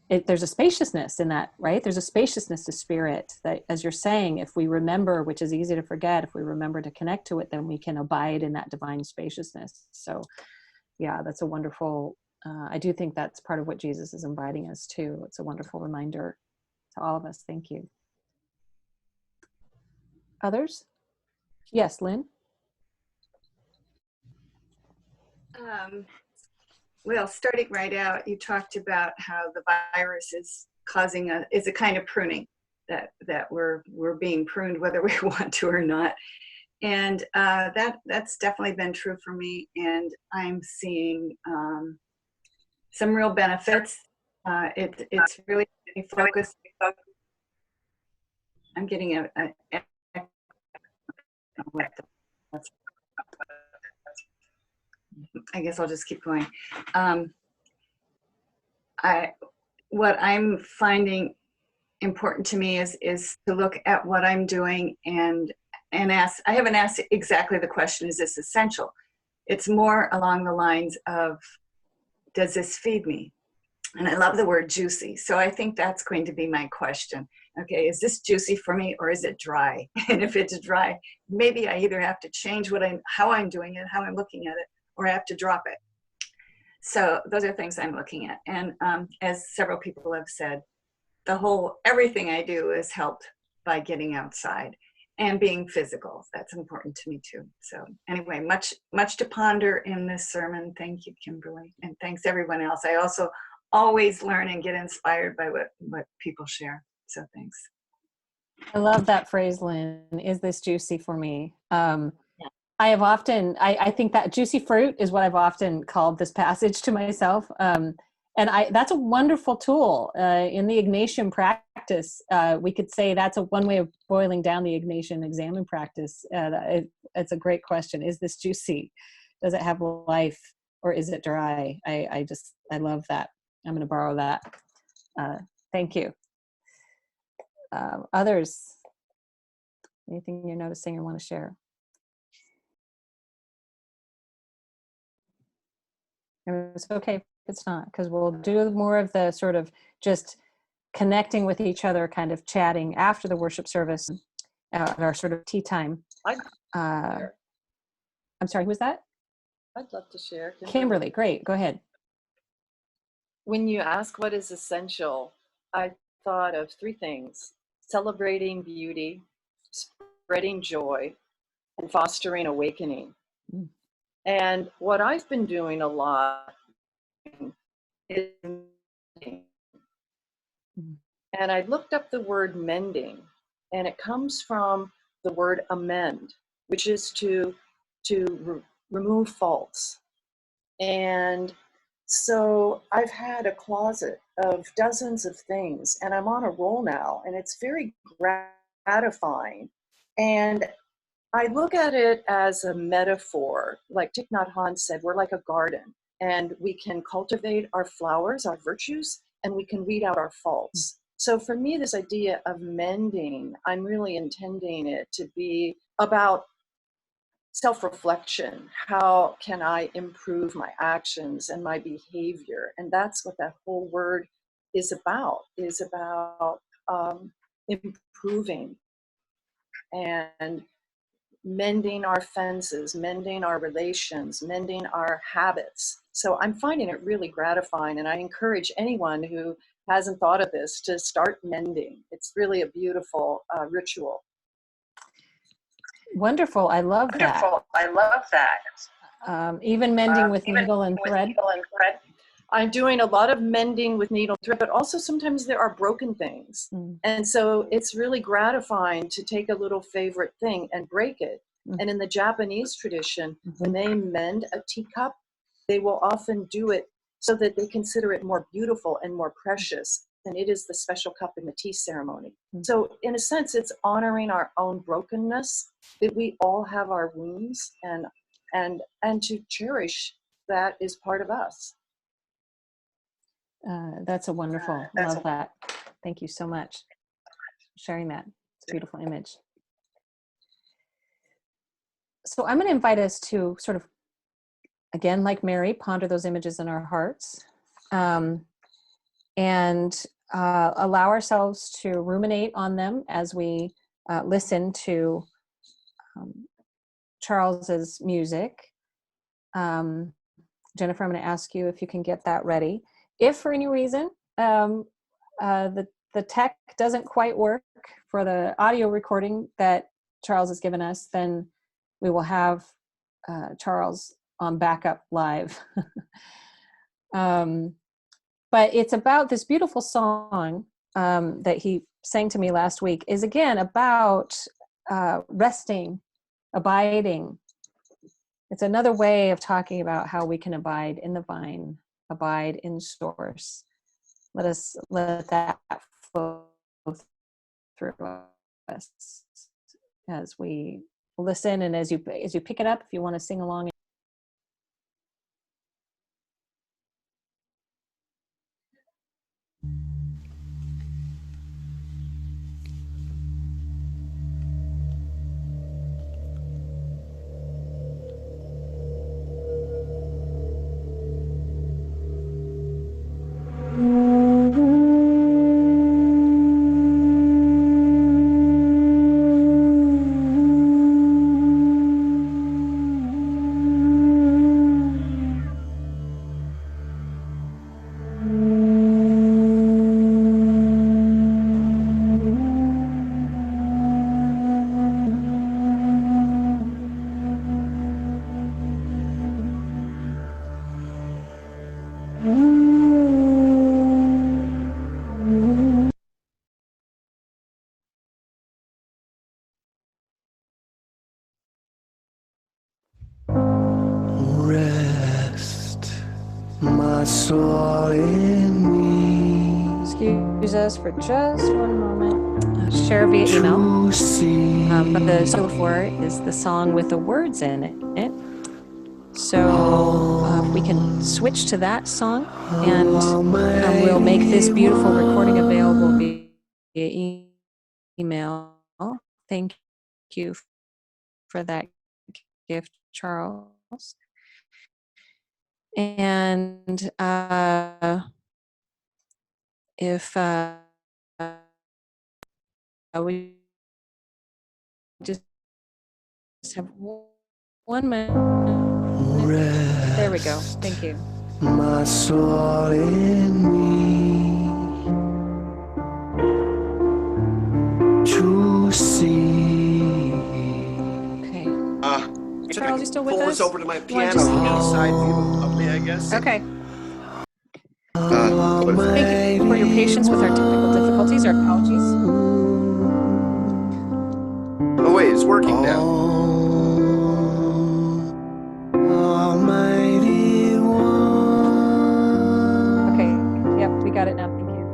there's a spaciousness in that, right? There's a spaciousness to spirit that, as you're saying, if we remember, which is easy to forget, if we remember to connect to it, then we can abide in that divine spaciousness. So yeah, that's a wonderful, I do think that's part of what Jesus is inviting us to. It's a wonderful reminder to all of us. Thank you. Others? Yes, Lynn? Well, starting right out, you talked about how the virus is causing is a kind of pruning, that we're being pruned whether we want to or not, and that's definitely been true for me. And I'm seeing some real benefits. It's really focused. I'm getting I guess I'll just keep going. What I'm finding important to me is to look at what I'm doing and ask. I haven't asked exactly the question, is this essential? It's more along the lines of, does this feed me? And I love the word juicy. So I think that's going to be my question. Okay, is this juicy for me, or is it dry? And if it's dry, maybe I either have to change how I'm doing it, how I'm looking at it, or I have to drop it. So those are things I'm looking at. And as several people have said, everything I do is helped by getting outside and being physical. That's important to me too. So anyway, much to ponder in this sermon. Thank you, Kimberly. And thanks everyone else. I also always learn and get inspired by what people share. So thanks. I love that phrase, Lynn. Is this juicy for me? I have often, I think that juicy fruit is what I've often called this passage to myself. And that's a wonderful tool in the Ignatian practice. We could say that's one way of boiling down the Ignatian examen practice. It's a great question. Is this juicy? Does it have life, or is it dry? I love that. I'm going to borrow that. Thank you. Others, anything you're noticing or want to share? It's okay if it's not, because we'll do more of the sort of just connecting with each other, kind of chatting after the worship service, at our sort of tea time. I'm sorry, who was that? I'd love to share. Kimberly, great, go ahead. When you ask what is essential, I thought of three things: celebrating beauty, spreading joy, and fostering awakening. Mm. And what I've been doing a lot is mending. Mm. And I looked up the word mending, and it comes from the word amend, which is to remove faults. And so I've had a closet of dozens of things, and I'm on a roll now, and it's very gratifying. And I look at it as a metaphor. Like Thich Nhat Hanh said, we're like a garden, and we can cultivate our flowers, our virtues, and we can weed out our faults. So for me, this idea of mending, I'm really intending it to be about self-reflection. How can I improve my actions and my behavior? And that's what that whole word is about improving and mending our fences, mending our relations, mending our habits. So I'm finding it really gratifying, and I encourage anyone who hasn't thought of this to start mending. It's really a beautiful ritual. Wonderful. I love that. I love that. Even mending with needle and thread. I'm doing a lot of mending with needle and thread, but also sometimes there are broken things. Mm. And so it's really gratifying to take a little favorite thing and break it. Mm. And in the Japanese tradition, when they mend a teacup, they will often do it so that they consider it more beautiful and more precious. And it is the special cup in the tea ceremony. Mm. So in a sense, it's honoring our own brokenness, that we all have our wounds, and to cherish that is part of us. That's a wonderful, love that. Thank you so much for sharing that. It's a beautiful image. So I'm going to invite us to sort of, again, like Mary, ponder those images in our hearts, and allow ourselves to ruminate on them as we listen to Charles's music. Jennifer, I'm going to ask you if you can get that ready. If for any reason the tech doesn't quite work for the audio recording that Charles has given us, then we will have Charles on backup live. But it's about this beautiful song that he sang to me last week, is again about resting, abiding. It's another way of talking about how we can abide in the vine, abide in source. Let that flow through us as we listen, and as you pick it up, if you want to sing along. Rest my soul in me. Excuse us for just one moment. Share via email. But the song before is the song with the words in it. So we can switch to that song, and we'll make this beautiful recording available via email. Thank you for that gift, Charles. And if we just have 1 minute. There we go. Thank you. My soul in me to see. Okay. Charles, you still with pull us? this over to my You wanna piano. just- You got a side view of me, I guess. Okay. Thank you for your patience with our technical difficulties. Our apologies. Oh wait, it's working now. Almighty One. Okay. Yep, we got it now. Thank you.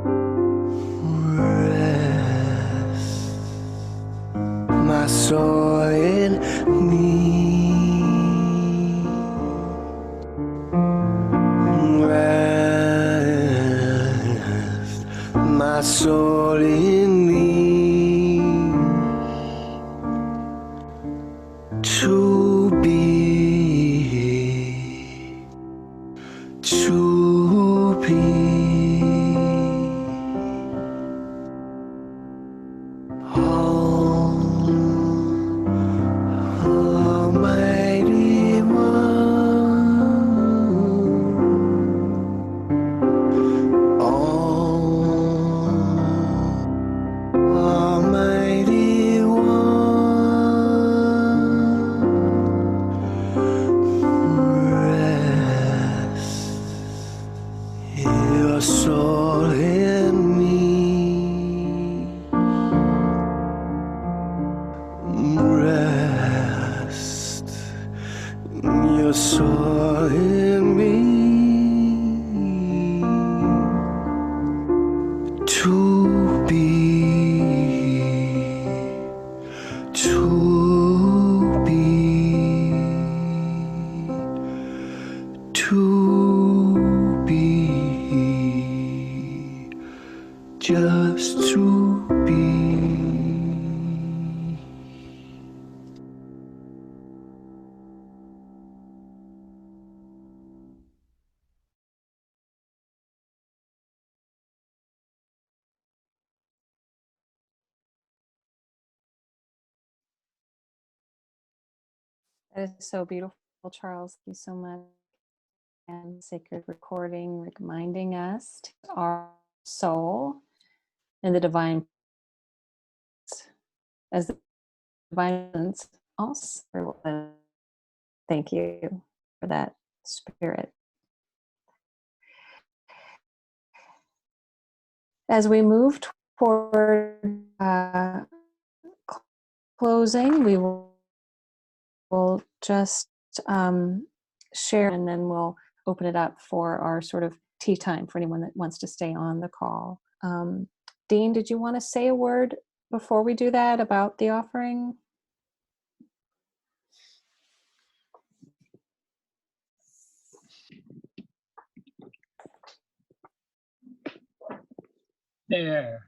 Rest my soul in me. Rest my soul in me. To be, to be. Almighty One, Almighty One, rest your soul in me. Rest your soul in me. To be, to be, to be, just to be. That is so beautiful, Charles. Thank you so much. And sacred recording reminding us to our soul and the divine as the divine also. Thank you for that spirit. As we move toward closing, we will just share, and then we'll open it up for our sort of tea time for anyone that wants to stay on the call. Dean, did you want to say a word before we do that about the offering? There.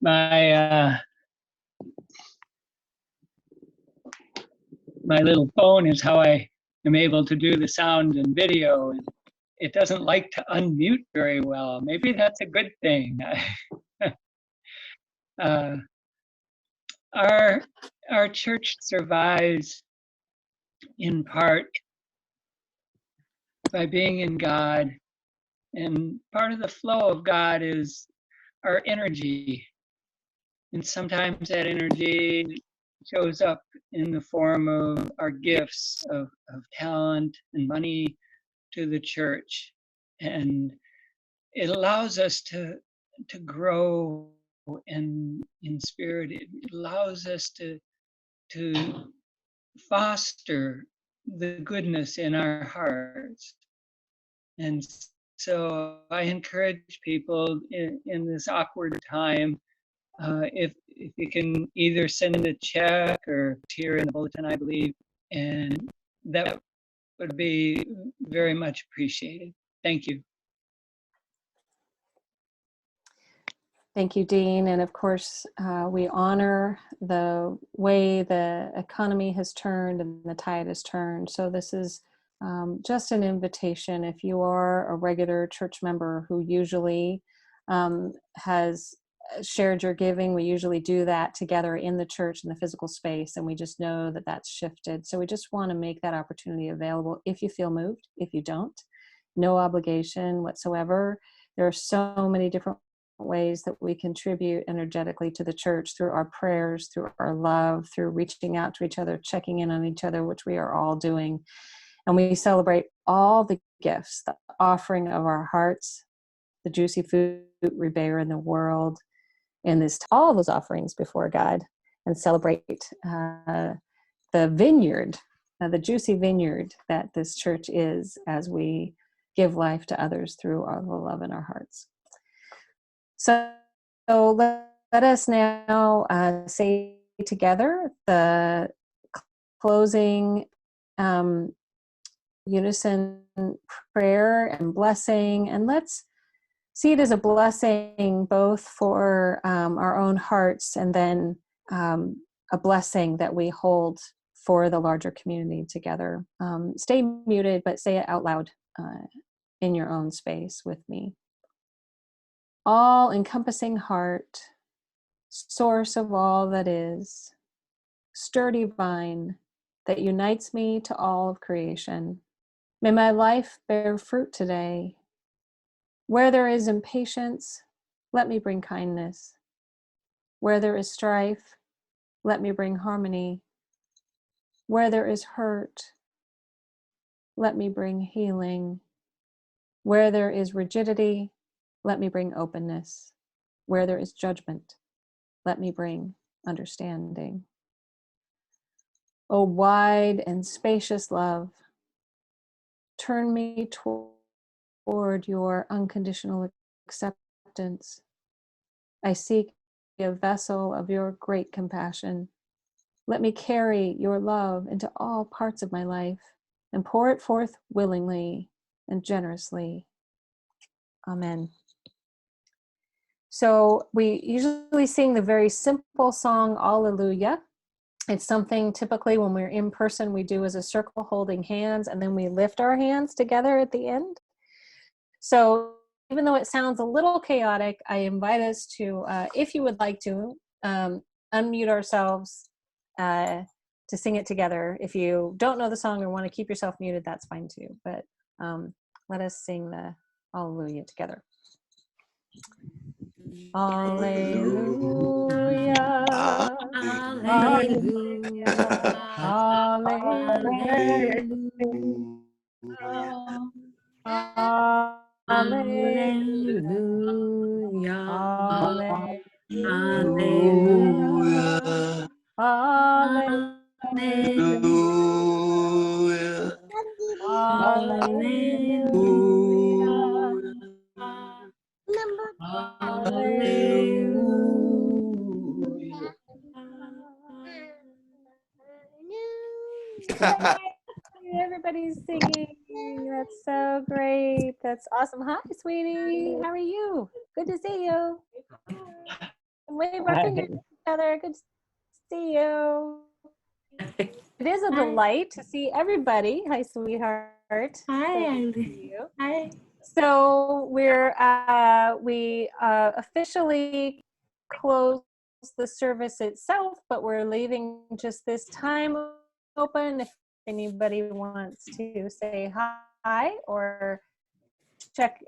My my little phone is how I am able to do the sound and video. It doesn't like to unmute very well. Maybe that's a good thing. Our church survives in part by being in God, and part of the flow of God is our energy. And sometimes that energy shows up in the form of our gifts of talent and money to the church. And it allows us to grow in spirit. It allows us to foster the goodness in our hearts. And so I encourage people in this awkward time, if you can either send a check or here in the bulletin, I believe, and that would be very much appreciated. Thank you. Thank you, Dean. And of course, we honor the way the economy has turned and the tide has turned. So this is just an invitation. If you are a regular church member who usually has shared your giving, we usually do that together in the church in the physical space, and we just know that that's shifted. So we just want to make that opportunity available if you feel moved. If you don't, no obligation whatsoever. There are so many different ways that we contribute energetically to the church through our prayers, through our love, through reaching out to each other, checking in on each other, which we are all doing. And we celebrate all the gifts, the offering of our hearts, the juicy fruit we bear in the world, and all those offerings before God, and celebrate the vineyard, the juicy vineyard that this church is, as we give life to others through our love in our hearts. So let us now say together the closing unison prayer and blessing, and let's see it as a blessing both for our own hearts, and then a blessing that we hold for the larger community together. Stay muted, but say it out loud in your own space with me. All-encompassing heart, source of all that is, sturdy vine that unites me to all of creation. May my life bear fruit today. Where there is impatience, let me bring kindness. Where there is strife, let me bring harmony. Where there is hurt, let me bring healing. Where there is rigidity, let me bring openness. Where there is judgment, let me bring understanding. O wide and spacious love, turn me toward your unconditional acceptance. I seek a vessel of your great compassion. Let me carry your love into all parts of my life and pour it forth willingly and generously. Amen. So we usually sing the very simple song, Alleluia. It's something typically when we're in person we do as a circle holding hands, and then we lift our hands together at the end. So even though it sounds a little chaotic, I invite us to, if you would like to, unmute ourselves to sing it together. If you don't know the song or want to keep yourself muted, that's fine too. But let us sing the Hallelujah together. Hallelujah. Hallelujah. Hallelujah. Hallelujah. Hallelujah. Hallelujah. Everybody's singing. That's so great. That's awesome. Hi, sweetie. How are you? Good to see you. And wave our fingers at each other. Good to see you. It is a delight to see everybody. Hi, sweetheart. Hi, Hi. So we officially closed the service itself, but we're leaving just this time open. If anybody wants to say hi or check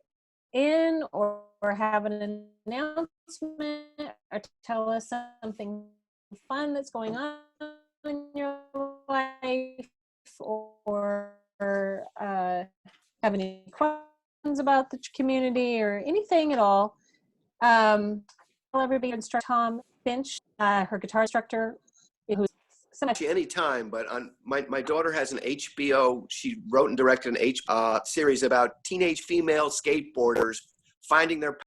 in or have an announcement or tell us something fun that's going on in your life, or have any questions about the community or anything at all, tell everybody. Instructor Tom Finch, her guitar instructor, who's anytime, but my daughter has an HBO. She wrote and directed an series about teenage female skateboarders finding their